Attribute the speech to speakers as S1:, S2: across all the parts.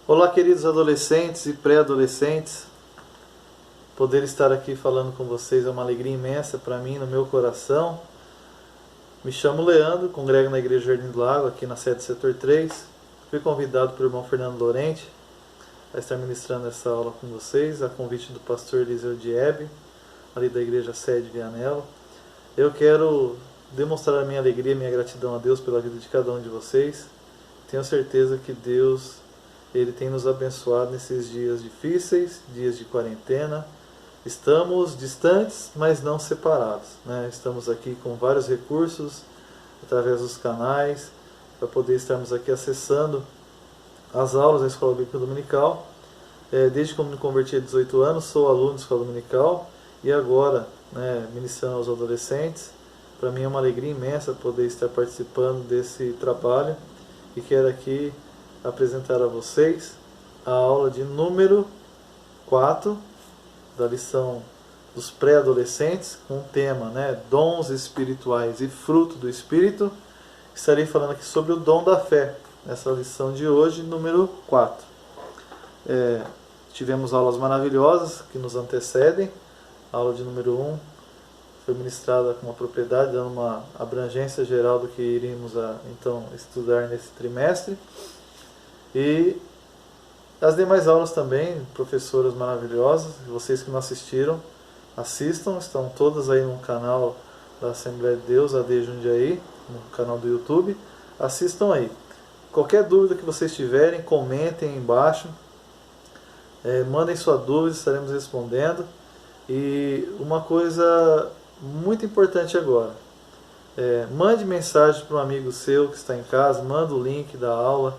S1: Olá, queridos adolescentes e pré-adolescentes. Poder estar aqui falando com vocês é uma alegria imensa para mim, no meu coração. Me chamo Leandro, congrego na Igreja Jardim do Lago, aqui na sede do Setor 3. Fui convidado pelo irmão Fernando Lorente a estar ministrando essa aula com vocês, a convite do pastor Eliseu Diebe, ali da Igreja Sede Vianello. Eu quero demonstrar a minha alegria e minha gratidão a Deus pela vida de cada um de vocês. Tenho certeza que Deus Ele tem nos abençoado nesses dias difíceis, dias de quarentena. Estamos distantes, mas não separados, né? Estamos aqui com vários recursos, através dos canais, para poder estarmos aqui acessando as aulas da Escola Bíblica Dominical. Desde que eu me converti há 18 anos, sou aluno da Escola Dominical e agora, ministrando aos adolescentes. Para mim é uma alegria imensa poder estar participando desse trabalho e quero aqui apresentar a vocês a aula de número 4 da lição dos pré-adolescentes, com o tema dons espirituais e fruto do Espírito. Estarei falando aqui sobre o dom da fé, nessa lição de hoje, número 4. Tivemos aulas maravilhosas que nos antecedem. A aula de número 1 foi ministrada com uma propriedade, dando uma abrangência geral do que iríamos então estudar nesse trimestre. E as demais aulas também, professoras maravilhosas, vocês que não assistiram, assistam, estão todas aí no canal da Assembleia de Deus, AD Jundiaí, no canal do YouTube, assistam aí. Qualquer dúvida que vocês tiverem, comentem aí embaixo, mandem sua dúvida, estaremos respondendo. E uma coisa muito importante agora, mande mensagem para um amigo seu que está em casa, manda o link da aula,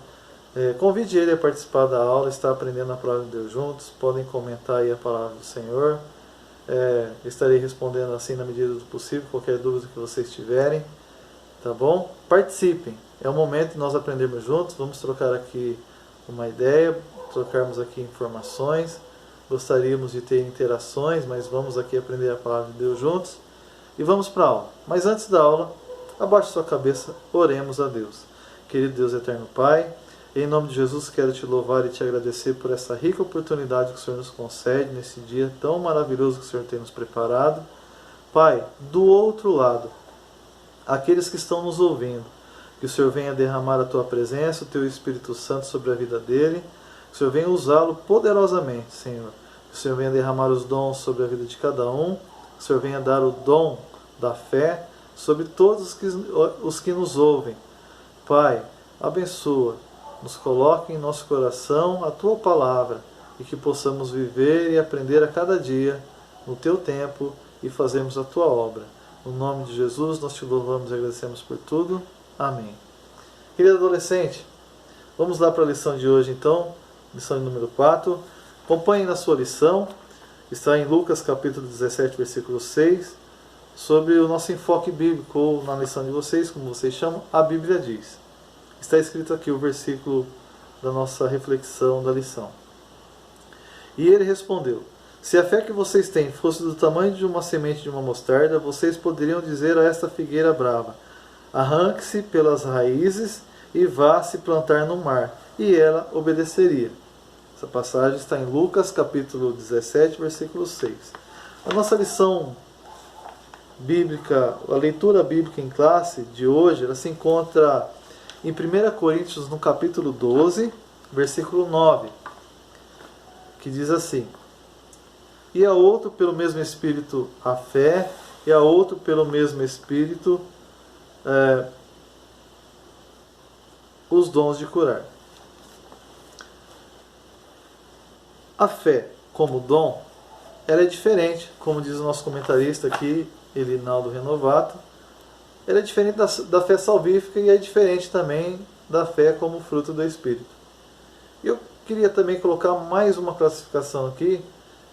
S1: convide ele a participar da aula, está aprendendo a palavra de Deus juntos, podem comentar aí a palavra do Senhor, estarei respondendo assim na medida do possível, qualquer dúvida que vocês tiverem, tá bom? Participem, é o momento de nós aprendermos juntos, vamos trocar aqui uma ideia, trocarmos aqui informações, gostaríamos de ter interações, mas vamos aqui aprender a palavra de Deus juntos e vamos para a aula. Mas antes da aula, abaixe sua cabeça, oremos a Deus. Querido Deus eterno Pai, em nome de Jesus quero te louvar e te agradecer por essa rica oportunidade que o Senhor nos concede nesse dia tão maravilhoso que o Senhor tem nos preparado. Pai, do outro lado, aqueles que estão nos ouvindo, que o Senhor venha derramar a tua presença, o teu Espírito Santo sobre a vida dele, que o Senhor venha usá-lo poderosamente, Senhor. Que o Senhor venha derramar os dons sobre a vida de cada um, que o Senhor venha dar o dom da fé sobre todos os que nos ouvem. Pai, abençoa, nos coloque em nosso coração a tua palavra e que possamos viver e aprender a cada dia no teu tempo e fazermos a tua obra. No nome de Jesus nós te louvamos e agradecemos por tudo. Amém. Querido adolescente, vamos lá para a lição de hoje então, lição de número 4. Acompanhe na sua lição, está em Lucas capítulo 17, versículo 6, sobre o nosso enfoque bíblico, ou na lição de vocês, como vocês chamam, a Bíblia diz. Está escrito aqui o versículo da nossa reflexão da lição. E ele respondeu: se a fé que vocês têm fosse do tamanho de uma semente de uma mostarda, vocês poderiam dizer a esta figueira brava: arranque-se pelas raízes e vá se plantar no mar, e ela obedeceria. Essa passagem está em Lucas capítulo 17, versículo 6. A nossa lição bíblica, a leitura bíblica em classe de hoje, ela se encontra em 1 Coríntios, no capítulo 12, versículo 9, que diz assim: e a outro pelo mesmo Espírito a fé, e a outro pelo mesmo Espírito os dons de curar. A fé como dom, ela é diferente, como diz o nosso comentarista aqui, Elinaldo Renovato. Ela é diferente da fé salvífica e é diferente também da fé como fruto do Espírito. Eu queria também colocar mais uma classificação aqui,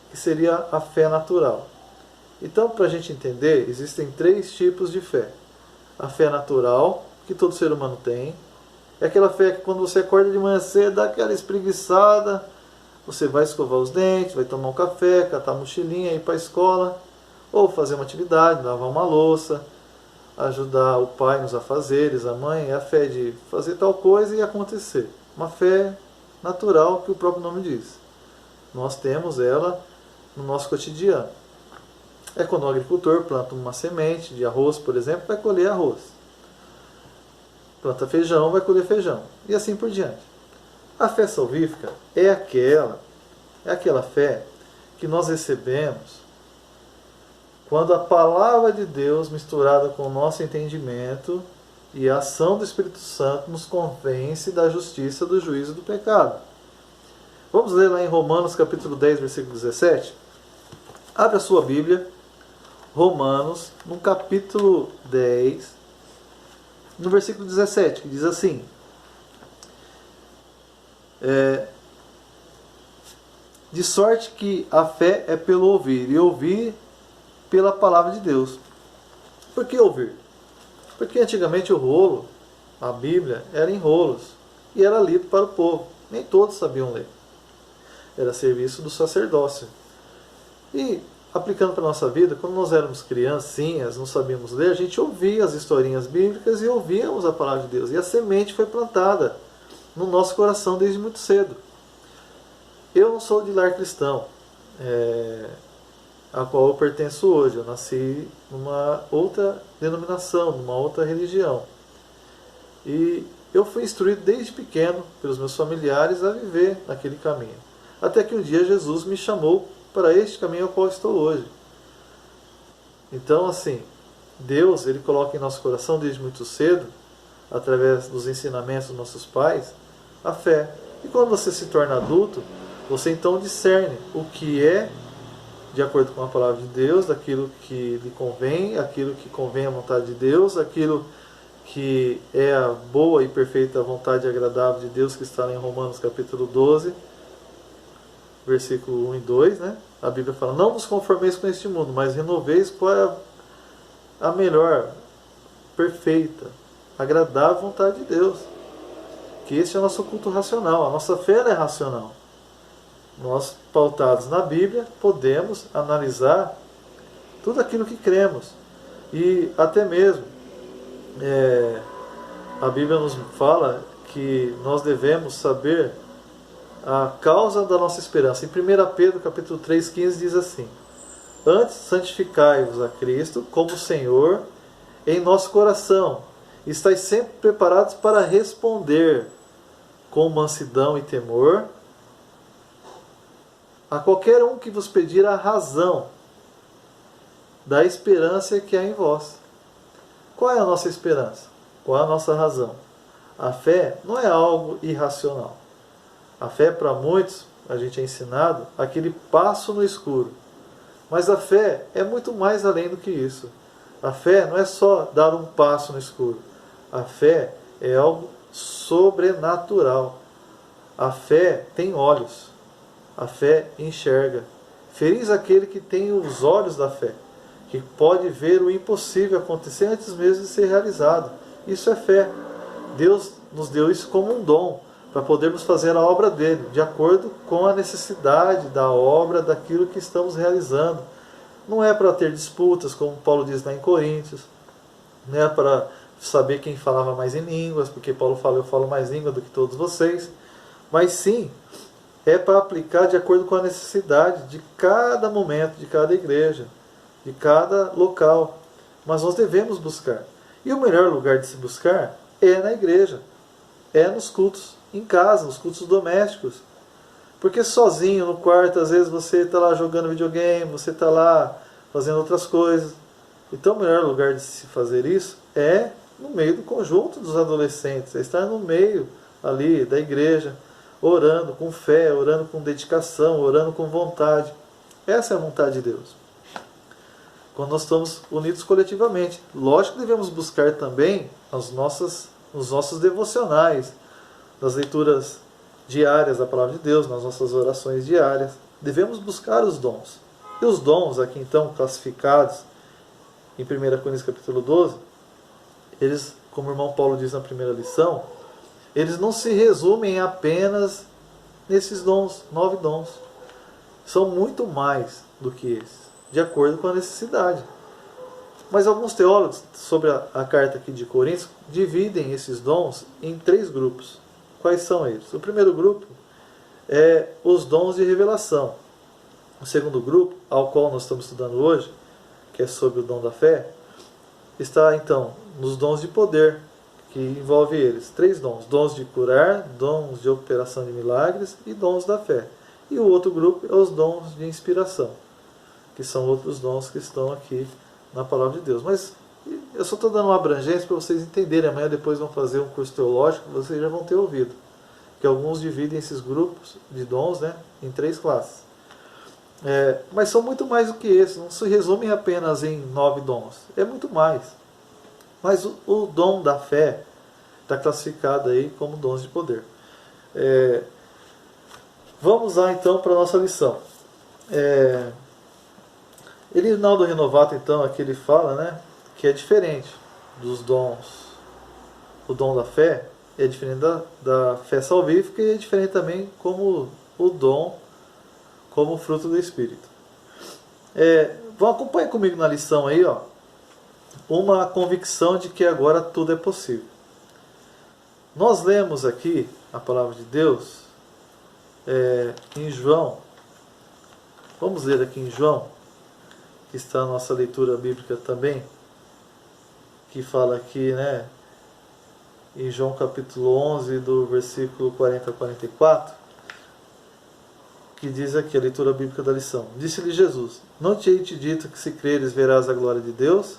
S1: que seria a fé natural. Então, para a gente entender, existem 3 tipos de fé. A fé natural, que todo ser humano tem, é aquela fé que quando você acorda de manhã cedo, dá aquela espreguiçada, você vai escovar os dentes, vai tomar um café, catar a mochilinha, ir para a escola, ou fazer uma atividade, lavar uma louça, ajudar o pai nos afazeres, a mãe, é a fé de fazer tal coisa e acontecer. Uma fé natural que o próprio nome diz. Nós temos ela no nosso cotidiano. É quando o agricultor planta uma semente de arroz, por exemplo, vai colher arroz. Planta feijão, vai colher feijão. E assim por diante. A fé salvífica é aquela fé que nós recebemos quando a palavra de Deus misturada com o nosso entendimento e a ação do Espírito Santo nos convence da justiça, do juízo e do pecado. Vamos ler lá em Romanos capítulo 10, versículo 17? Abre a sua Bíblia, Romanos, no capítulo 10, no versículo 17, que diz assim: de sorte que a fé é pelo ouvir, e ouvir pela palavra de Deus. Por que ouvir? Porque antigamente o rolo, a Bíblia, era em rolos e era lido para o povo. Nem todos sabiam ler. Era serviço do sacerdócio. E, aplicando para a nossa vida, quando nós éramos criancinhas, não sabíamos ler, a gente ouvia as historinhas bíblicas e ouvíamos a palavra de Deus. E a semente foi plantada no nosso coração desde muito cedo. Eu não sou de lar cristão, a qual eu pertenço hoje. Eu nasci numa outra denominação, numa outra religião. E eu fui instruído desde pequeno pelos meus familiares a viver naquele caminho. Até que um dia Jesus me chamou para este caminho ao qual estou hoje. Então, assim, Deus, Ele coloca em nosso coração desde muito cedo, através dos ensinamentos dos nossos pais, a fé. E quando você se torna adulto, você então discerne o que é de acordo com a palavra de Deus, daquilo que lhe convém, aquilo que convém à vontade de Deus, aquilo que é a boa e perfeita vontade agradável de Deus, que está lá em Romanos capítulo 12, versículo 1 e 2, né? A Bíblia fala: não vos conformeis com este mundo, mas renoveis qual é a melhor, perfeita, agradável vontade de Deus. Que este é o nosso culto racional, a nossa fé é racional. Nós, pautados na Bíblia, podemos analisar tudo aquilo que cremos. E até mesmo a Bíblia nos fala que nós devemos saber a causa da nossa esperança. Em 1 Pedro capítulo 3,15 diz assim: antes santificai-vos a Cristo como Senhor em nosso coração. Estais sempre preparados para responder com mansidão e temor a qualquer um que vos pedir a razão da esperança que há em vós. Qual é a nossa esperança? Qual é a nossa razão? A fé não é algo irracional. A fé, para muitos, a gente é ensinado, aquele passo no escuro. Mas a fé é muito mais além do que isso. A fé não é só dar um passo no escuro. A fé é algo sobrenatural. A fé tem olhos. A fé enxerga. Feliz aquele que tem os olhos da fé, que pode ver o impossível acontecer antes mesmo de ser realizado. Isso é fé. Deus nos deu isso como um dom, para podermos fazer a obra dele, de acordo com a necessidade da obra, daquilo que estamos realizando. Não é para ter disputas, como Paulo diz lá em Coríntios. Não é para saber quem falava mais em línguas, porque Paulo fala: eu falo mais língua do que todos vocês. Mas sim, é para aplicar de acordo com a necessidade de cada momento, de cada igreja, de cada local. Mas nós devemos buscar. E o melhor lugar de se buscar é na igreja, é nos cultos, em casa, nos cultos domésticos. Porque sozinho no quarto, às vezes você está lá jogando videogame, você está lá fazendo outras coisas. Então o melhor lugar de se fazer isso é no meio do conjunto dos adolescentes, é estar no meio ali da igreja, orando com fé, orando com dedicação, orando com vontade. Essa é a vontade de Deus. Quando nós estamos unidos coletivamente. Lógico que devemos buscar também os nossos devocionais, nas leituras diárias da Palavra de Deus, nas nossas orações diárias. Devemos buscar os dons. E os dons aqui então classificados em 1 Coríntios capítulo 12, eles, como o irmão Paulo diz na primeira lição, eles não se resumem apenas nesses dons, 9 dons. São muito mais do que esses, de acordo com a necessidade. Mas alguns teólogos, sobre a carta aqui de Coríntios, dividem esses dons em 3 grupos. Quais são eles? O primeiro grupo é os dons de revelação. O segundo grupo, ao qual nós estamos estudando hoje, que é sobre o dom da fé, está então nos dons de poder, que envolve eles 3 dons: dons de curar, dons de operação de milagres e dons da fé. E o outro grupo é os dons de inspiração, que são outros dons que estão aqui na palavra de Deus. Mas eu só estou dando uma abrangência para vocês entenderem. Amanhã depois vão fazer um curso teológico, vocês já vão ter ouvido que alguns dividem esses grupos de dons, né, em 3 classes. Mas são muito mais do que esses, não se resumem apenas em 9 dons, é muito mais. Mas o dom da fé está classificado aí como dons de poder. Vamos lá então para a nossa lição. Rinaldo Renovato, então, aqui ele fala, né, que é diferente dos dons. O dom da fé é diferente da fé salvífica e é diferente também como o dom, como fruto do Espírito. Vão acompanhar comigo na lição aí, ó, uma convicção de que agora tudo é possível. Nós lemos aqui a palavra de Deus em João. Vamos ler aqui em João, que está a nossa leitura bíblica também, que fala aqui, né, em João capítulo 11, do versículo 40 a 44, que diz aqui a leitura bíblica da lição. Disse-lhe Jesus: não te hei te dito que se creres verás a glória de Deus?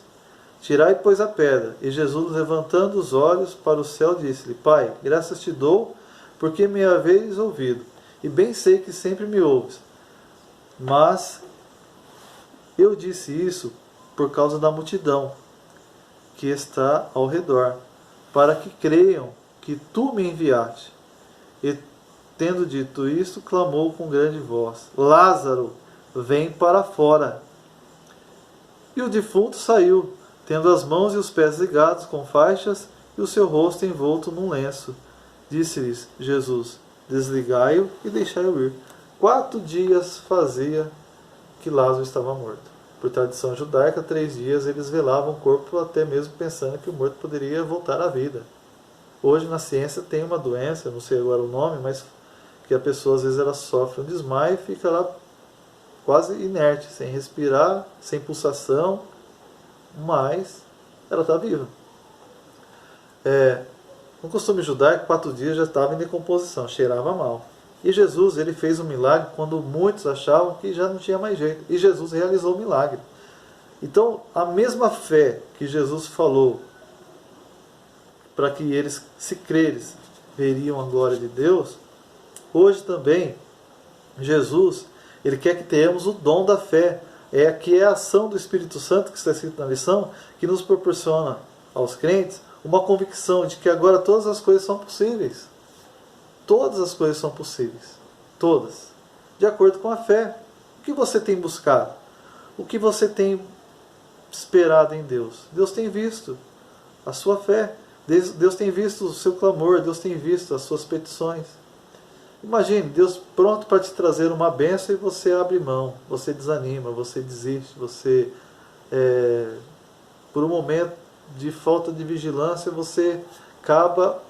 S1: Tirai, pois, a pedra. E Jesus, levantando os olhos para o céu, disse-lhe: Pai, graças te dou, porque me haveis ouvido, e bem sei que sempre me ouves. Mas eu disse isso por causa da multidão que está ao redor, para que creiam que tu me enviaste. E tendo dito isto, clamou com grande voz: Lázaro, vem para fora. E o defunto saiu, tendo as mãos e os pés ligados com faixas e o seu rosto envolto num lenço. Disse-lhes Jesus: desligai-o e deixai-o ir. 4 dias fazia que Lázaro estava morto. Por tradição judaica, 3 dias eles velavam o corpo, até mesmo pensando que o morto poderia voltar à vida. Hoje na ciência tem uma doença, eu não sei agora o nome, mas que a pessoa às vezes ela sofre um desmaio e fica lá quase inerte, sem respirar, sem pulsação, mas ela está viva. No costume judaico, 4 dias já estava em decomposição, cheirava mal. E Jesus, ele fez um milagre quando muitos achavam que já não tinha mais jeito. E Jesus realizou o milagre. Então, a mesma fé que Jesus falou para que eles, se creres, veriam a glória de Deus, hoje também, Jesus, ele quer que tenhamos o dom da fé. Que é a ação do Espírito Santo, que está escrito na lição, que nos proporciona aos crentes uma convicção de que agora todas as coisas são possíveis. Todas as coisas são possíveis. Todas. De acordo com a fé. O que você tem buscado? O que você tem esperado em Deus? Deus tem visto a sua fé. Deus tem visto o seu clamor. Deus tem visto as suas petições. Imagine, Deus pronto para te trazer uma bênção e você abre mão. Você desanima, você desiste. Você, por um momento de falta de vigilância, você acaba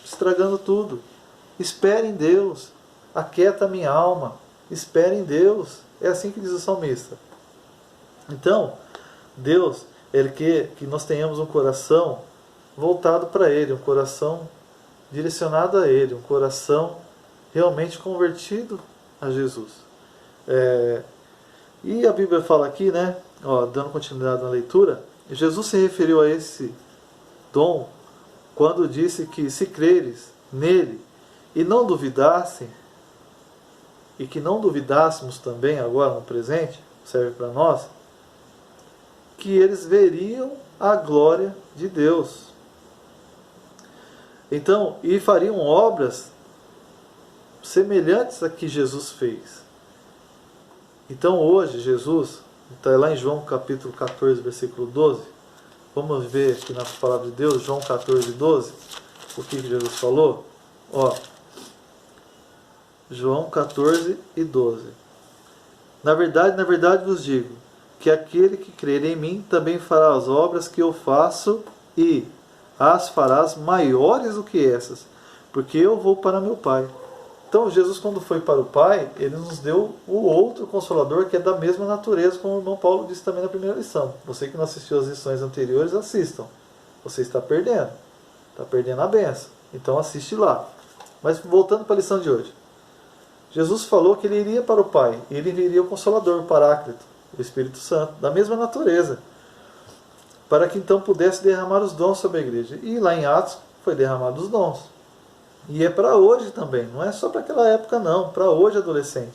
S1: estragando tudo. Espere em Deus, aquieta a minha alma, espere em Deus. É assim que diz o salmista. Então, Deus, Ele quer que nós tenhamos um coração voltado para Ele, um coração direcionado a Ele, um coração realmente convertido a Jesus. E a Bíblia fala aqui, né, dando continuidade na leitura, Jesus se referiu a esse dom quando disse que se creres nele e não duvidassem, e que não duvidássemos também agora no presente, serve para nós, que eles veriam a glória de Deus. Então, e fariam obras semelhantes a que Jesus fez. Então hoje Jesus, está lá em João capítulo 14, versículo 12, vamos ver aqui na palavra de Deus, João 14, 12, o que Jesus falou. João 14 e 12. Na verdade vos digo, que aquele que crer em mim também fará as obras que eu faço, e as farás maiores do que essas, porque eu vou para meu Pai. Então Jesus, quando foi para o Pai, ele nos deu o outro Consolador, que é da mesma natureza, como o irmão Paulo disse também na primeira lição. Você que não assistiu às lições anteriores, assistam. Você está perdendo a benção. Então assiste lá. Mas voltando para a lição de hoje. Jesus falou que ele iria para o Pai, e ele enviaria o Consolador, o Paráclito, o Espírito Santo, da mesma natureza, para que então pudesse derramar os dons sobre a igreja. E lá em Atos foi derramado os dons. E é para hoje também, não é só para aquela época não, para hoje, adolescente.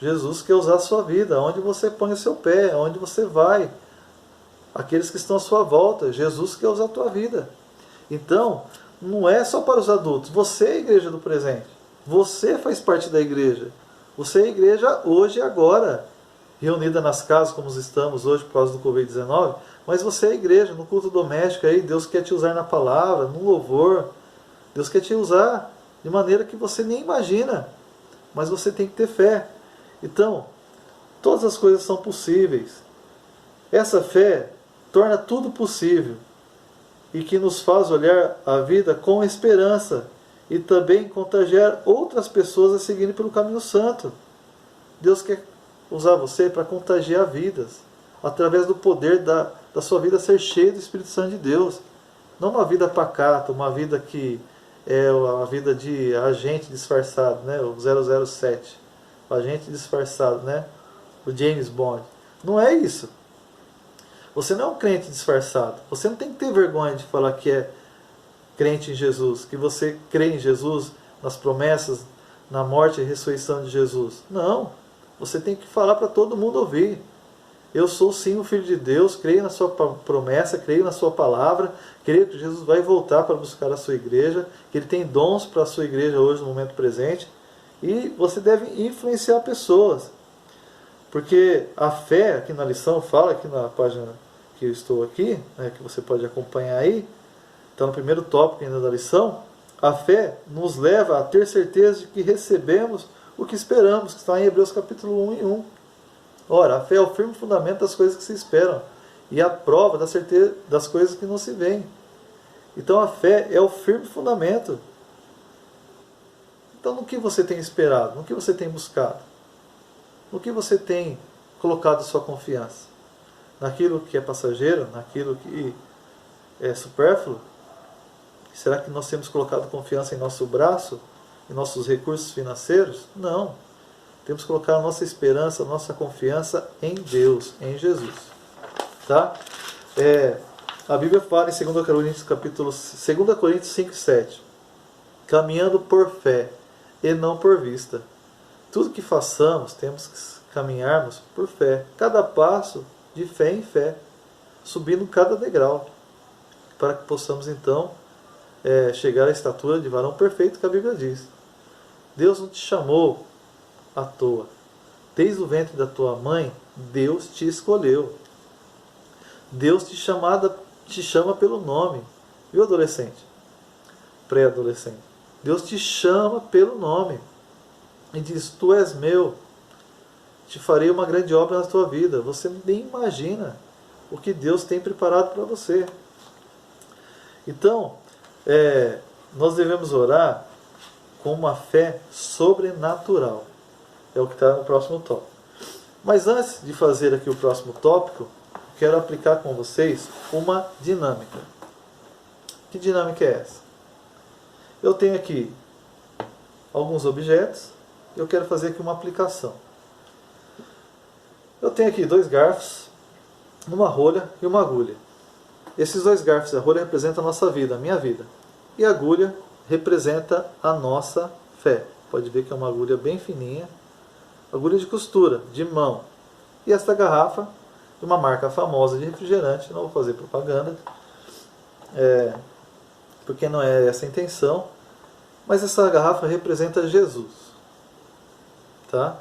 S1: Jesus quer usar a sua vida, onde você põe o seu pé, onde você vai, aqueles que estão à sua volta, Jesus quer usar a tua vida. Então, não é só para os adultos, você é a igreja do presente, você faz parte da igreja, você é a igreja hoje e agora, reunida nas casas como estamos hoje por causa do Covid-19, mas você é a igreja, no culto doméstico aí, Deus quer te usar na palavra, no louvor, Deus quer te usar de maneira que você nem imagina, mas você tem que ter fé. Então, todas as coisas são possíveis. Essa fé torna tudo possível e que nos faz olhar a vida com esperança e também contagiar outras pessoas a seguirem pelo caminho santo. Deus quer usar você para contagiar vidas, através do poder da sua vida ser cheia do Espírito Santo de Deus. Não uma vida pacata, uma vida que é a vida de agente disfarçado, né? O 007, o agente disfarçado, né? O James Bond. Não é isso. Você não é um crente disfarçado. Você não tem que ter vergonha de falar que é crente em Jesus, que você crê em Jesus, nas promessas, na morte e ressurreição de Jesus. Não. Você tem que falar para todo mundo ouvir. Eu sou sim o Filho de Deus, creio na sua promessa, creio na sua palavra, creio que Jesus vai voltar para buscar a sua igreja, que Ele tem dons para a sua igreja hoje, no momento presente, e você deve influenciar pessoas. Porque a fé, aqui na lição, fala aqui na página que eu estou aqui, né, que você pode acompanhar aí, então no primeiro tópico ainda da lição, a fé nos leva a ter certeza de que recebemos o que esperamos, que está em Hebreus capítulo 1 e 1. Ora, a fé é o firme fundamento das coisas que se esperam e a prova da certeza das coisas que não se veem. Então a fé é o firme fundamento. Então no que você tem esperado? No que você tem buscado? No que você tem colocado sua confiança? Naquilo que é passageiro? Naquilo que é supérfluo? Será que nós temos colocado confiança em nosso braço? Em nossos recursos financeiros? Não. Temos que colocar a nossa esperança, a nossa confiança em Deus, em Jesus. Tá? A Bíblia fala em 2 Coríntios, 2 Coríntios 5, 7. Caminhando por fé e não por vista. Tudo que façamos, temos que caminharmos por fé. Cada passo de fé em fé. Subindo cada degrau. Para que possamos então chegar à estatura de varão perfeito que a Bíblia diz. Deus não te chamou à toa. Desde o ventre da tua mãe, Deus te escolheu. Deus te chama pelo nome. Viu, adolescente? Pré-adolescente. Deus te chama pelo nome. E diz, tu és meu. Te farei uma grande obra na tua vida. Você nem imagina o que Deus tem preparado para você. Então, nós devemos orar com uma fé sobrenatural. É o que está no próximo tópico. Mas antes de fazer aqui o próximo tópico, quero aplicar com vocês uma dinâmica. Que dinâmica é essa? Eu tenho aqui alguns objetos e eu quero fazer aqui uma aplicação. Eu tenho aqui 2 garfos, uma rolha e uma agulha. Esses 2 garfos e a rolha representam a nossa vida, a minha vida. E a agulha representa a nossa fé. Pode ver que é uma agulha bem fininha. Agulha de costura, de mão. E esta garrafa, de uma marca famosa de refrigerante, não vou fazer propaganda, porque não é essa a intenção, mas essa garrafa representa Jesus. Tá?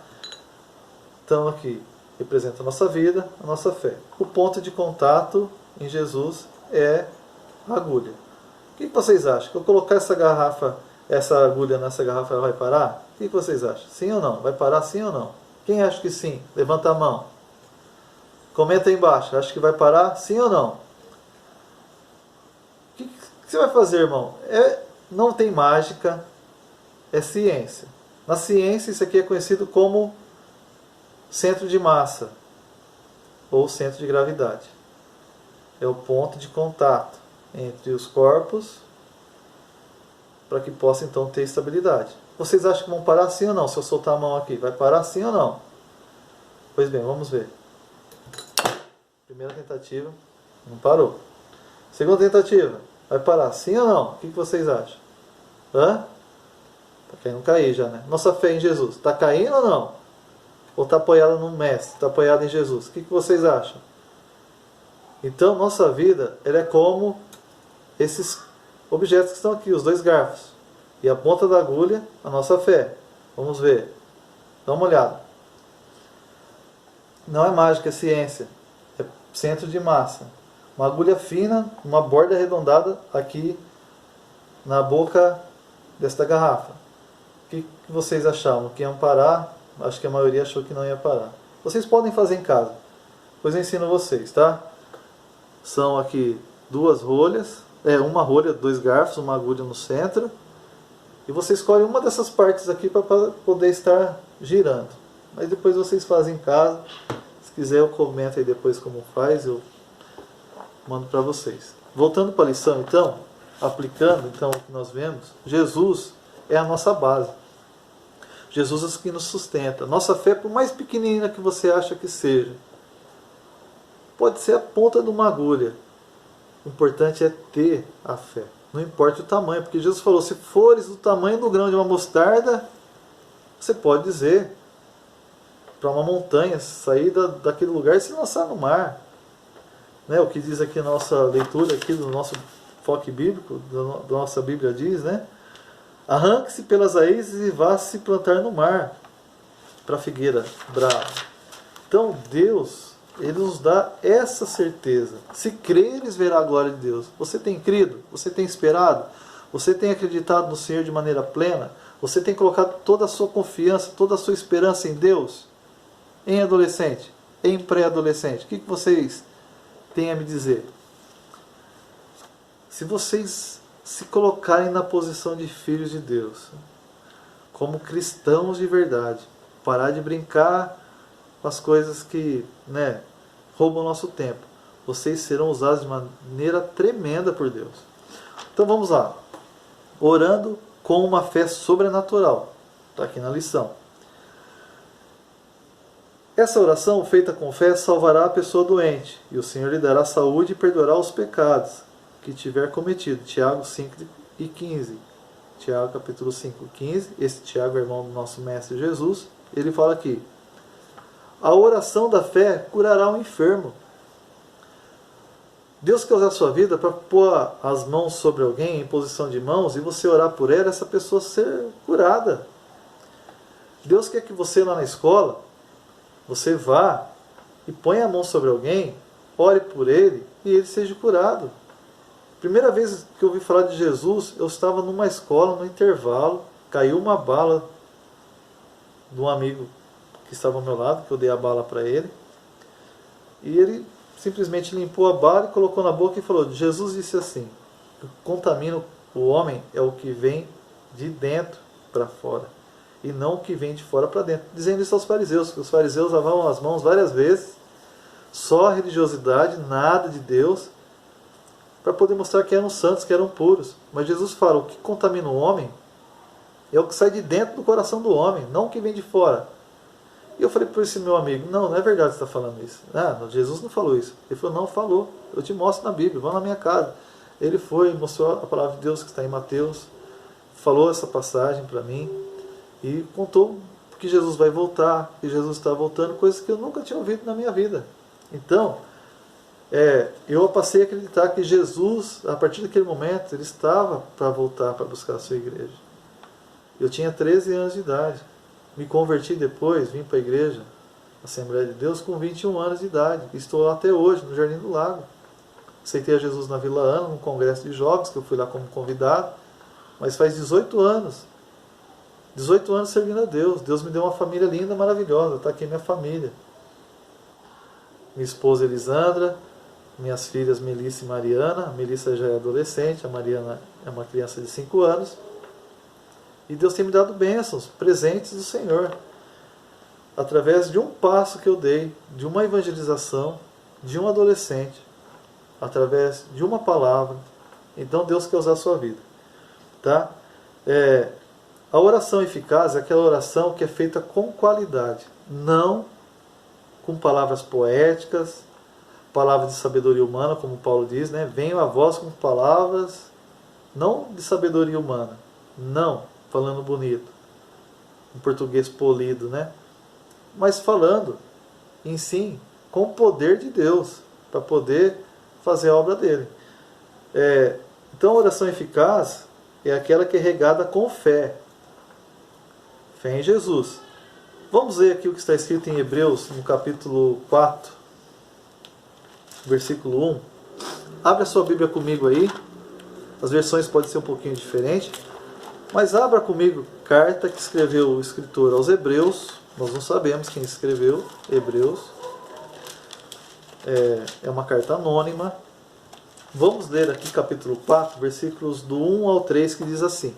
S1: Então aqui, representa a nossa vida, a nossa fé. O ponto de contato em Jesus é a agulha. O que vocês acham? Que eu colocar essa agulha nessa garrafa, ela vai parar? O que vocês acham? Sim ou não? Vai parar sim ou não? Quem acha que sim? Levanta a mão. Comenta aí embaixo. Acha que vai parar? Sim ou não? O que você vai fazer, irmão? Não tem mágica. É ciência. Na ciência, isso aqui é conhecido como centro de massa ou centro de gravidade. É o ponto de contato entre os corpos para que possa então ter estabilidade. Vocês acham que vão parar sim ou não? Se eu soltar a mão aqui, vai parar sim ou não? Pois bem, vamos ver. Primeira tentativa, não parou. Segunda tentativa, vai parar sim ou não? O que vocês acham? Hã? Está querendo cair já, né? Nossa fé em Jesus, está caindo ou não? Ou está apoiada no Mestre, está apoiada em Jesus? O que vocês acham? Então, nossa vida, ela é como esses objetos que estão aqui, os dois garfos. E a ponta da agulha, a nossa fé. Vamos ver. Dá uma olhada. Não é mágica, é ciência. É centro de massa. Uma agulha fina, uma borda arredondada aqui na boca desta garrafa. O que vocês achavam? Que iam parar? Acho que a maioria achou que não ia parar. Vocês podem fazer em casa. Depois eu ensino vocês, tá? São aqui duas rolhas. Uma rolha, dois garfos, uma agulha no centro. E você escolhe uma dessas partes aqui para poder estar girando. Mas depois vocês fazem em casa. Se quiser eu comento aí depois como faz, eu mando para vocês. Voltando para a lição então, aplicando então o que nós vemos, Jesus é a nossa base. Jesus é o que nos sustenta. Nossa fé, por mais pequenina que você acha que seja, pode ser a ponta de uma agulha. O importante é ter a fé. Não importa o tamanho, porque Jesus falou, se fores do tamanho do grão de uma mostarda, você pode dizer para uma montanha sair daquele lugar e se lançar no mar. Né? O que diz aqui a nossa leitura aqui do nosso foco bíblico, da nossa Bíblia diz, né? Arranque-se pelas raízes e vá se plantar no mar, para a figueira brava. Então Deus, Ele nos dá essa certeza. Se creres, verá a glória de Deus. Você tem crido? Você tem esperado? Você tem acreditado no Senhor de maneira plena? Você tem colocado toda a sua confiança, toda a sua esperança em Deus? Em adolescente? Em pré-adolescente? O que vocês têm a me dizer? Se vocês se colocarem na posição de filhos de Deus, como cristãos de verdade, parar de brincar com as coisas que roubam nosso tempo, vocês serão usados de maneira tremenda por Deus. Então vamos lá. Orando com uma fé sobrenatural. Está aqui na lição. Essa oração feita com fé salvará a pessoa doente, e o Senhor lhe dará saúde e perdoará os pecados que tiver cometido. Tiago 5:15. Tiago capítulo 5:15. Esse Tiago é irmão do nosso Mestre Jesus. Ele fala aqui: a oração da fé curará o enfermo. Deus quer usar a sua vida para pôr as mãos sobre alguém em posição de mãos e você orar por ela, essa pessoa ser curada. Deus quer que você lá na escola, você vá e ponha a mão sobre alguém, ore por ele e ele seja curado. Primeira vez que eu ouvi falar de Jesus, eu estava numa escola, no intervalo, caiu uma bala de um amigo que estava ao meu lado, que eu dei a bala para ele, e ele simplesmente limpou a bala e colocou na boca e falou: Jesus disse assim, o que contamina o homem é o que vem de dentro para fora, e não o que vem de fora para dentro. Dizendo isso aos fariseus, que os fariseus lavavam as mãos várias vezes, só religiosidade, nada de Deus, para poder mostrar que eram santos, que eram puros. Mas Jesus fala, o que contamina o homem é o que sai de dentro do coração do homem, não o que vem de fora. E eu falei para esse meu amigo, não é verdade que você está falando isso. Jesus não falou isso. Ele falou, não, falou. Eu te mostro na Bíblia, vá na minha casa. Ele foi, mostrou a palavra de Deus que está em Mateus, falou essa passagem para mim e contou que Jesus vai voltar, que Jesus está voltando, coisas que eu nunca tinha ouvido na minha vida. Então, eu passei a acreditar que Jesus, a partir daquele momento, ele estava para voltar para buscar a sua igreja. Eu tinha 13 anos de idade. Me converti depois, vim para a igreja, Assembleia de Deus, com 21 anos de idade. Estou lá até hoje, no Jardim do Lago. Aceitei a Jesus na Vila Ana, num congresso de jovens, que eu fui lá como convidado. Mas faz 18 anos. 18 anos servindo a Deus. Deus me deu uma família linda, maravilhosa. Está aqui minha família. Minha esposa Elisandra, minhas filhas Melissa e Mariana. A Melissa já é adolescente, a Mariana é uma criança de 5 anos. E Deus tem me dado bênçãos, presentes do Senhor, através de um passo que eu dei, de uma evangelização, de um adolescente, através de uma palavra. Então Deus quer usar a sua vida. Tá? A oração eficaz é aquela oração que é feita com qualidade, não com palavras poéticas, palavras de sabedoria humana, como Paulo diz, né? Venham a vós com palavras não de sabedoria humana, não falando bonito, em português polido, né? Mas falando em si com o poder de Deus, para poder fazer a obra dele. Então a oração eficaz é aquela que é regada com fé. Fé em Jesus. Vamos ler aqui o que está escrito em Hebreus, no capítulo 4, versículo 1. Abre a sua Bíblia comigo aí. As versões podem ser um pouquinho diferentes, mas abra comigo carta que escreveu o escritor aos Hebreus. Nós não sabemos quem escreveu Hebreus. É uma carta anônima. Vamos ler aqui capítulo 4, versículos do 1 ao 3, que diz assim.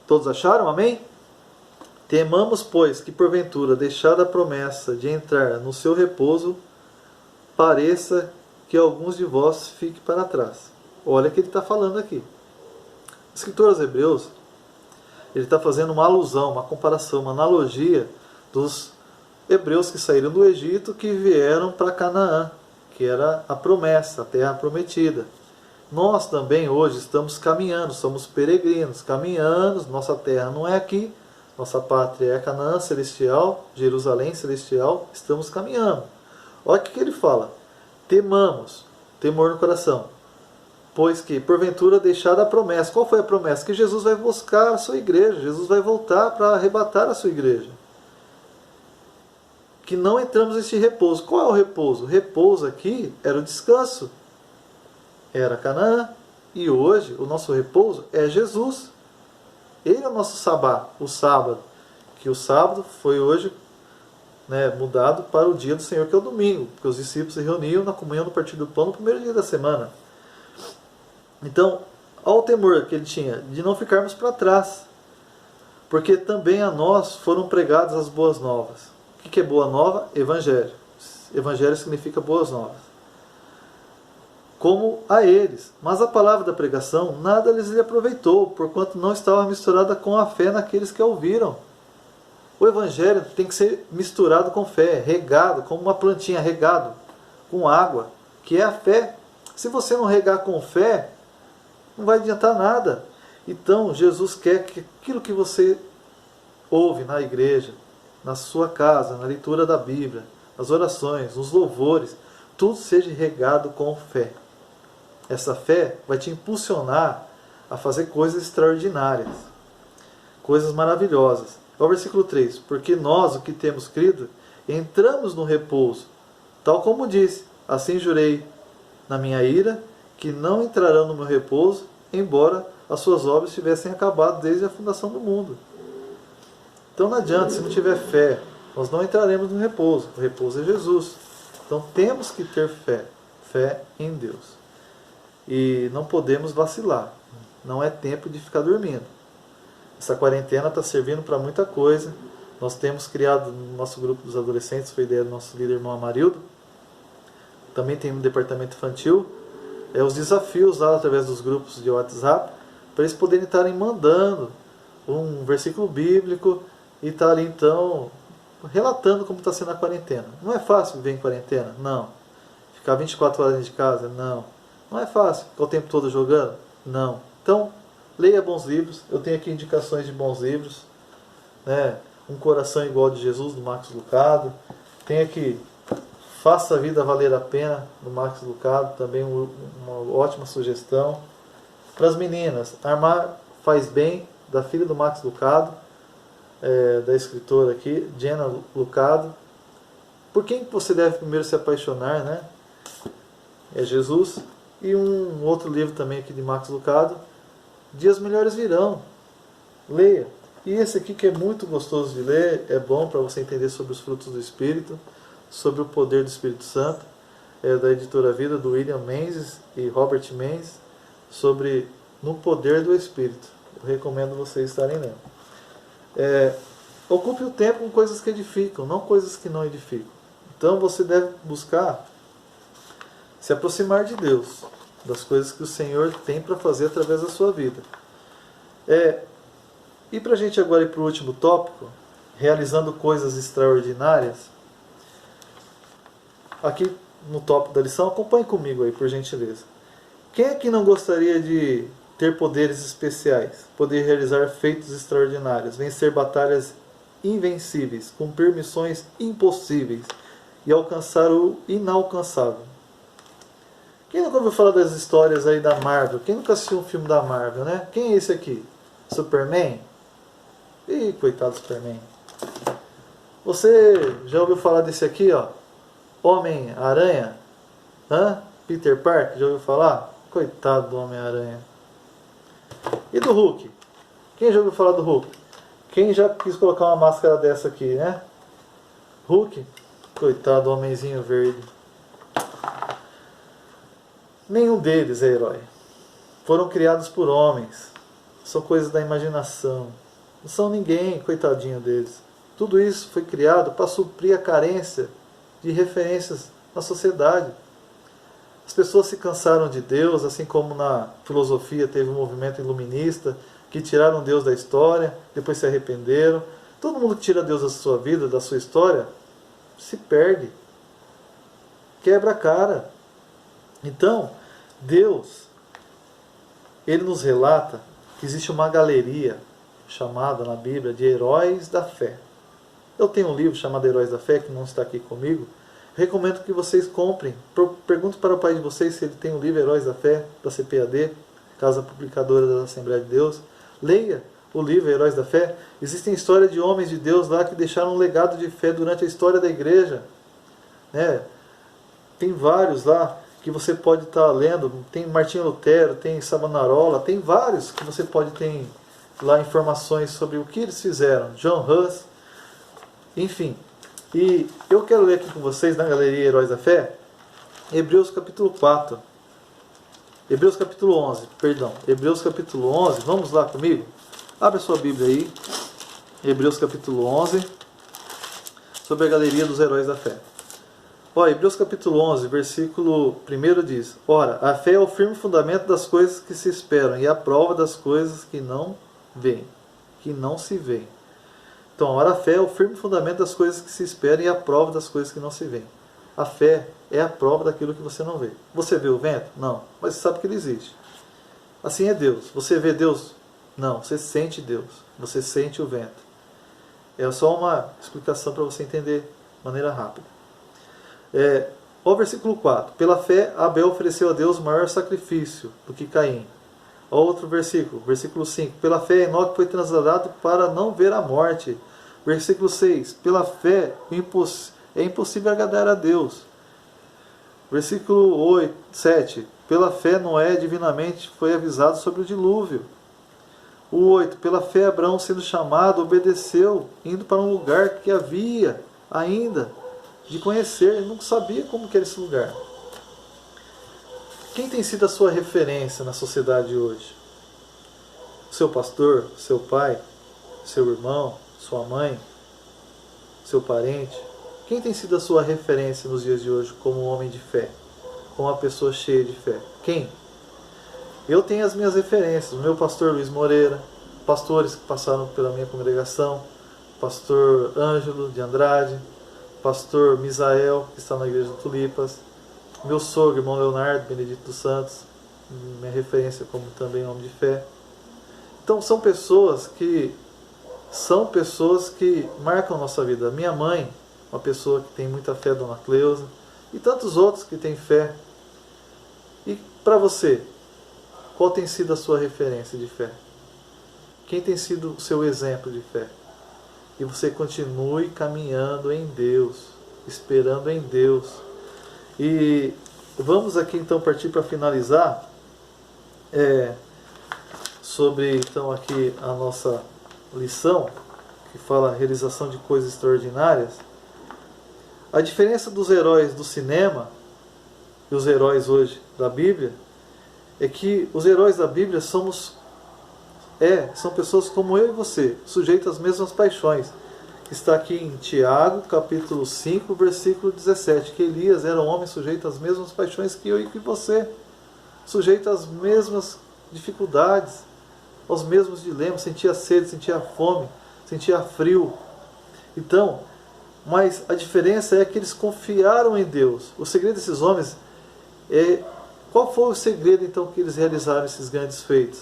S1: Todos acharam? Amém? Temamos, pois, que porventura, deixada a promessa de entrar no seu repouso, pareça que alguns de vós fiquem para trás. Olha o que ele está falando aqui. O escritor aos Hebreus, ele está fazendo uma alusão, uma comparação, uma analogia dos hebreus que saíram do Egito, que vieram para Canaã, que era a promessa, a terra prometida. Nós também hoje estamos caminhando, somos peregrinos, caminhando, nossa terra não é aqui, nossa pátria é Canaã celestial, Jerusalém celestial, estamos caminhando. Olha o que ele fala. Temamos, temor no coração, pois que, porventura, deixada a promessa. Qual foi a promessa? Que Jesus vai buscar a sua igreja, Jesus vai voltar para arrebatar a sua igreja. Que não entramos nesse repouso. Qual é o repouso? O repouso aqui era o descanso. Era Canaã. E hoje o nosso repouso é Jesus. Ele é o nosso sabá, o sábado. Que o sábado foi hoje mudado para o dia do Senhor, que é o domingo. Porque os discípulos se reuniam na comunhão do partir do pão no primeiro dia da semana. Então, ao temor que ele tinha de não ficarmos para trás. Porque também a nós foram pregadas as boas novas. O que é boa nova? Evangelho. Evangelho significa boas novas. Como a eles. Mas a palavra da pregação nada lhes aproveitou, porquanto não estava misturada com a fé naqueles que a ouviram. O Evangelho tem que ser misturado com fé, regado, como uma plantinha, regado com água, que é a fé. Se você não regar com fé, não vai adiantar nada. Então, Jesus quer que aquilo que você ouve na igreja, na sua casa, na leitura da Bíblia, nas orações, nos louvores, tudo seja regado com fé. Essa fé vai te impulsionar a fazer coisas extraordinárias, coisas maravilhosas. É o versículo 3. Porque nós, o que temos crido, entramos no repouso, tal como disse, assim jurei na minha ira, que não entrarão no meu repouso, embora as suas obras tivessem acabado desde a fundação do mundo. Então não adianta, se não tiver fé, nós não entraremos no repouso. O repouso é Jesus. Então temos que ter fé, fé em Deus. E não podemos vacilar. Não é tempo de ficar dormindo. Essa quarentena está servindo para muita coisa. Nós temos criado no nosso grupo dos adolescentes, foi ideia do nosso líder irmão Amarildo. Também tem um departamento infantil. Os desafios lá através dos grupos de WhatsApp, para eles poderem estarem mandando um versículo bíblico e estar ali então relatando como está sendo a quarentena. Não é fácil viver em quarentena? Não. Ficar 24 horas dentro de casa? Não. Não é fácil. Ficar o tempo todo jogando? Não. Então, leia bons livros. Eu tenho aqui indicações de bons livros. Um Coração Igual de Jesus, do Max Lucado. Tem aqui Faça a Vida Valer a Pena, do Max Lucado. Também uma ótima sugestão. Para as meninas, Amar Faz Bem, da filha do Max Lucado. Da escritora aqui, Jenna Lucado. Por quem você deve primeiro se apaixonar, né? É Jesus. E um outro livro também aqui de Max Lucado, Dias Melhores Virão. Leia. E esse aqui que é muito gostoso de ler, é bom para você entender sobre os frutos do Espírito, sobre o poder do Espírito Santo, é da editora Vida, do William Menzies e Robert Menzies, sobre No Poder do Espírito. Eu recomendo vocês estarem lendo. Ocupe o tempo com coisas que edificam, não coisas que não edificam. Então você deve buscar se aproximar de Deus, das coisas que o Senhor tem para fazer através da sua vida. E para a gente agora ir para o último tópico, realizando coisas extraordinárias, aqui no tópico da lição, acompanhe comigo aí, por gentileza. Quem é que não gostaria de ter poderes especiais, poder realizar feitos extraordinários, vencer batalhas invencíveis, cumprir missões impossíveis e alcançar o inalcançável? Quem nunca ouviu falar das histórias aí da Marvel? Quem nunca assistiu um filme da Marvel, né? Quem é esse aqui? Superman? Ih, coitado do Superman. Você já ouviu falar desse aqui, ó? Homem-Aranha? Peter Parker, já ouviu falar? Coitado do Homem-Aranha. E do Hulk? Quem já ouviu falar do Hulk? Quem já quis colocar uma máscara dessa aqui, né? Hulk? Coitado do homenzinho verde. Nenhum deles é herói. Foram criados por homens. São coisas da imaginação. Não são ninguém, coitadinho deles. Tudo isso foi criado para suprir a carência de referências na sociedade. As pessoas se cansaram de Deus, assim como na filosofia teve um movimento iluminista, que tiraram Deus da história, depois se arrependeram. Todo mundo que tira Deus da sua vida, da sua história, se perde. Quebra a cara. Então, Deus, Ele nos relata que existe uma galeria chamada na Bíblia de Heróis da Fé. Eu tenho um livro chamado Heróis da Fé, que não está aqui comigo. Recomendo que vocês comprem. Pergunto para o pai de vocês se ele tem o livro Heróis da Fé, da CPAD, Casa Publicadora da Assembleia de Deus. Leia o livro Heróis da Fé. Existem histórias de homens de Deus lá que deixaram um legado de fé durante a história da igreja. Tem vários lá que você pode estar lendo. Tem Martinho Lutero, tem Savonarola, tem vários que você pode ter lá informações sobre o que eles fizeram. John Hus, enfim. E eu quero ler aqui com vocês, na Galeria Heróis da Fé, Hebreus capítulo 4. Hebreus capítulo 11, perdão. Hebreus capítulo 11, vamos lá comigo? Abre a sua Bíblia aí. Hebreus capítulo 11, sobre a Galeria dos Heróis da Fé. Hebreus capítulo 11, versículo 1 diz: Ora, a fé é o firme fundamento das coisas que se esperam e a prova das coisas que não veem, que não se veem. Então, ora, a fé é o firme fundamento das coisas que se esperam e a prova das coisas que não se veem. A fé é a prova daquilo que você não vê. Você vê o vento? Não. Mas você sabe que ele existe. Assim é Deus. Você vê Deus? Não. Você sente Deus. Você sente o vento. É só uma explicação para você entender de maneira rápida. O versículo 4. Pela fé, Abel ofereceu a Deus maior sacrifício do que Caim. Outro versículo, versículo 5. Pela fé, Enoque foi trasladado para não ver a morte. Versículo 6. Pela fé, é impossível agradar a Deus. Versículo 7. Pela fé, Noé divinamente foi avisado sobre o dilúvio. O 8. Pela fé, Abraão, sendo chamado, obedeceu, indo para um lugar que havia ainda de conhecer. Ele não sabia como que era esse lugar. Quem tem sido a sua referência na sociedade hoje? Seu pastor, seu pai, seu irmão, sua mãe, seu parente? Quem tem sido a sua referência nos dias de hoje como um homem de fé? Como uma pessoa cheia de fé? Quem? Eu tenho as minhas referências. O meu pastor Luiz Moreira, pastores que passaram pela minha congregação, pastor Ângelo de Andrade, pastor Misael, que está na igreja de Tulipas, meu sogro, irmão Leonardo Benedito dos Santos, minha referência como também homem de fé. Então são pessoas que marcam a nossa vida. Minha mãe, uma pessoa que tem muita fé, Dona Cleusa, e tantos outros que têm fé. E para você, qual tem sido a sua referência de fé? Quem tem sido o seu exemplo de fé? E você continue caminhando em Deus, esperando em Deus. E vamos aqui então partir para finalizar sobre então aqui a nossa lição, que fala a realização de coisas extraordinárias. A diferença dos heróis do cinema e os heróis hoje da Bíblia é que os heróis da Bíblia somos são pessoas como eu e você, sujeitas às mesmas paixões. Está aqui em Tiago, capítulo 5, versículo 17, que Elias era um homem sujeito às mesmas paixões que eu e que você, sujeito às mesmas dificuldades, aos mesmos dilemas, sentia sede, sentia fome, sentia frio. Então, mas a diferença é que eles confiaram em Deus. O segredo desses homens qual foi o segredo então que eles realizaram esses grandes feitos?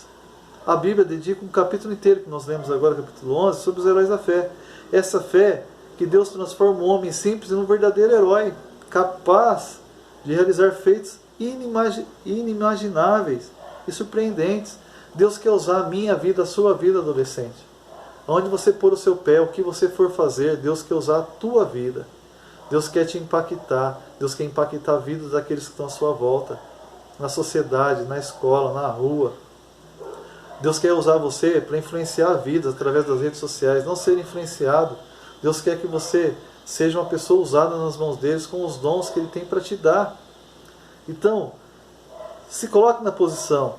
S1: A Bíblia dedica um capítulo inteiro, que nós lemos agora, capítulo 11, sobre os heróis da fé. Essa fé que Deus transforma um homem simples em um verdadeiro herói, capaz de realizar feitos inimagináveis e surpreendentes. Deus quer usar a minha vida, a sua vida, adolescente. Onde você pôr o seu pé, o que você for fazer, Deus quer usar a tua vida. Deus quer te impactar. Deus quer impactar a vida daqueles que estão à sua volta. Na sociedade, na escola, na rua. Deus quer usar você para influenciar vidas através das redes sociais, não ser influenciado. Deus quer que você seja uma pessoa usada nas mãos deles com os dons que Ele tem para te dar. Então, se coloque na posição,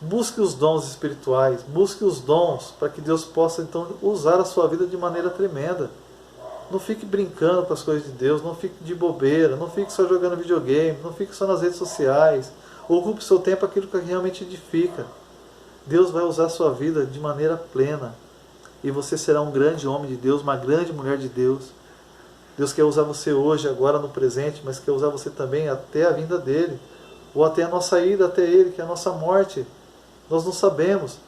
S1: busque os dons espirituais, busque os dons para que Deus possa então usar a sua vida de maneira tremenda. Não fique brincando com as coisas de Deus, não fique de bobeira, não fique só jogando videogame, não fique só nas redes sociais. Ocupe o seu tempo aquilo que realmente edifica. Deus vai usar a sua vida de maneira plena. E você será um grande homem de Deus, uma grande mulher de Deus. Deus quer usar você hoje, agora no presente, mas quer usar você também até a vinda dEle. Ou até a nossa ida até Ele, que é a nossa morte. Nós não sabemos.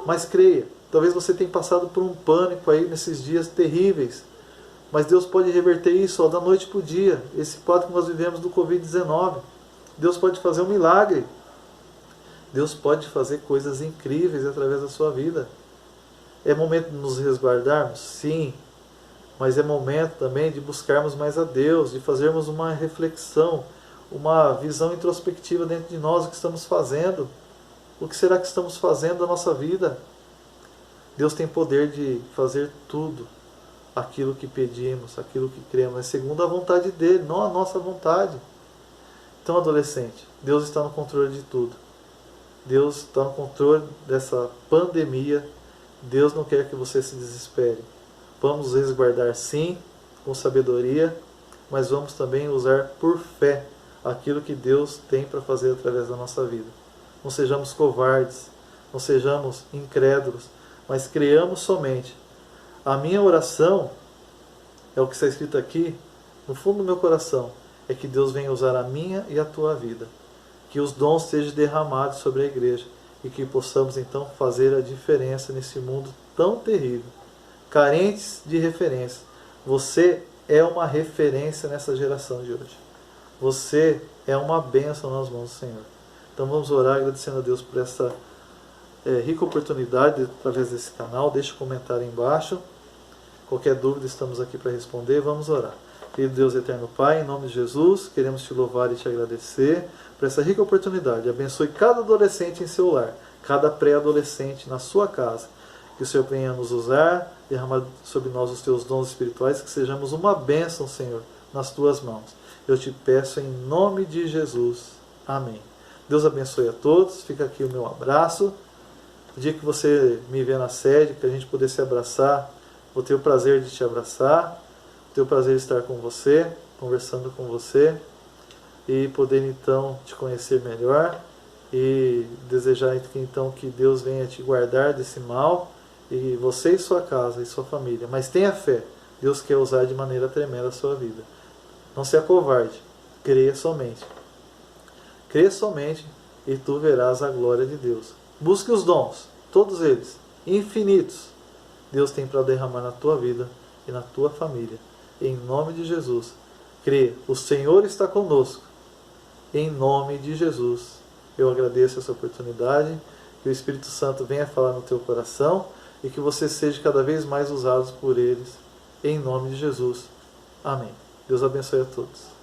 S1: Mas creia, talvez você tenha passado por um pânico aí nesses dias terríveis. Mas Deus pode reverter isso da noite para o dia. Esse quadro que nós vivemos do Covid-19. Deus pode fazer um milagre. Deus pode fazer coisas incríveis através da sua vida. É momento de nos resguardarmos? Sim. Mas é momento também de buscarmos mais a Deus, de fazermos uma reflexão, uma visão introspectiva dentro de nós, o que estamos fazendo. O que será que estamos fazendo da nossa vida? Deus tem poder de fazer tudo aquilo que pedimos, aquilo que cremos, mas segundo a vontade dEle, não a nossa vontade. Então, adolescente, Deus está no controle de tudo. Deus está no controle dessa pandemia. Deus não quer que você se desespere. Vamos resguardar sim, com sabedoria, mas vamos também usar por fé aquilo que Deus tem para fazer através da nossa vida. Não sejamos covardes, não sejamos incrédulos, mas creamos somente. A minha oração, é o que está escrito aqui, no fundo do meu coração, é que Deus venha usar a minha e a tua vida. Que os dons sejam derramados sobre a igreja e que possamos então fazer a diferença nesse mundo tão terrível, carentes de referência. Você é uma referência nessa geração de hoje. Você é uma bênção nas mãos do Senhor. Então vamos orar agradecendo a Deus por essa rica oportunidade através desse canal. Deixe um comentário aí embaixo. Qualquer dúvida estamos aqui para responder. Vamos orar. Querido Deus eterno Pai, em nome de Jesus, queremos te louvar e te agradecer por essa rica oportunidade. Abençoe cada adolescente em seu lar, cada pré-adolescente na sua casa. Que o Senhor venha nos usar, derramar sobre nós os teus dons espirituais, que sejamos uma bênção, Senhor, nas tuas mãos. Eu te peço em nome de Jesus. Amém. Deus abençoe a todos. Fica aqui o meu abraço. O dia que você me ver na sede, que a gente puder se abraçar, vou ter o prazer de te abraçar. Ter o prazer de estar com você, conversando com você e poder então te conhecer melhor e desejar então que Deus venha te guardar desse mal e você e sua casa e sua família. Mas tenha fé, Deus quer usar de maneira tremenda a sua vida. Não se acovarde, creia somente. Creia somente e tu verás a glória de Deus. Busque os dons, todos eles, infinitos. Deus tem para derramar na tua vida e na tua família. Em nome de Jesus, crê, o Senhor está conosco. Em nome de Jesus, eu agradeço essa oportunidade, que o Espírito Santo venha falar no teu coração e que você seja cada vez mais usado por eles. Em nome de Jesus. Amém. Deus abençoe a todos.